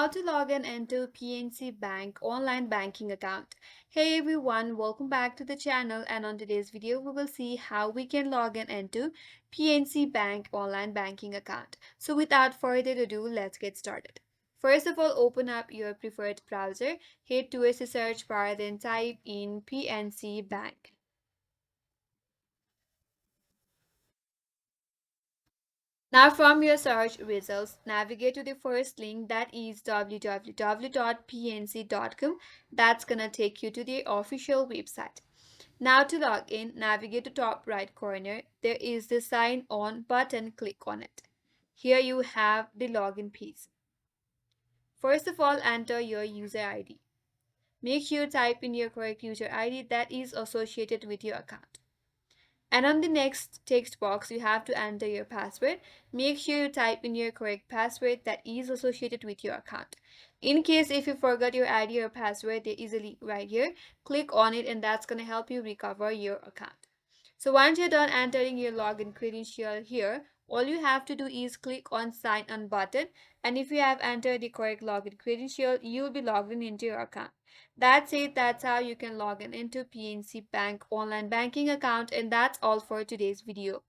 How to log in into PNC Bank online banking account. Hey everyone, welcome back to the channel, and on today's video we will see how we can log in into PNC Bank online banking account. So without further ado, let's get started. First of all, open up your preferred browser, head towards the search bar, then type in PNC Bank. Now from your search results, navigate to the first link, that is www.pnc.com. That's gonna take you to the official website. Now to log in, navigate to top right corner. There is the sign on button, click on it. Here you have the login page. First of all, enter your user ID. Make sure you type in your correct user ID that is associated with your account. And on the next text box, you have to enter your password. Make sure you type in your correct password that is associated with your account. In case if you forgot your ID or password, there is a link right here. Click on it and that's going to help you recover your account. So once you're done entering your login credential here, all you have to do is click on sign on button, and if you have entered the correct login credential, you'll be logged in into your account. That's it. That's how you can log in into PNC Bank online banking account, and that's all for today's video.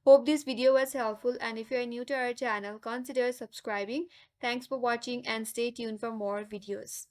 Hope this video was helpful, and if you are new to our channel, consider subscribing. Thanks for watching and stay tuned for more videos.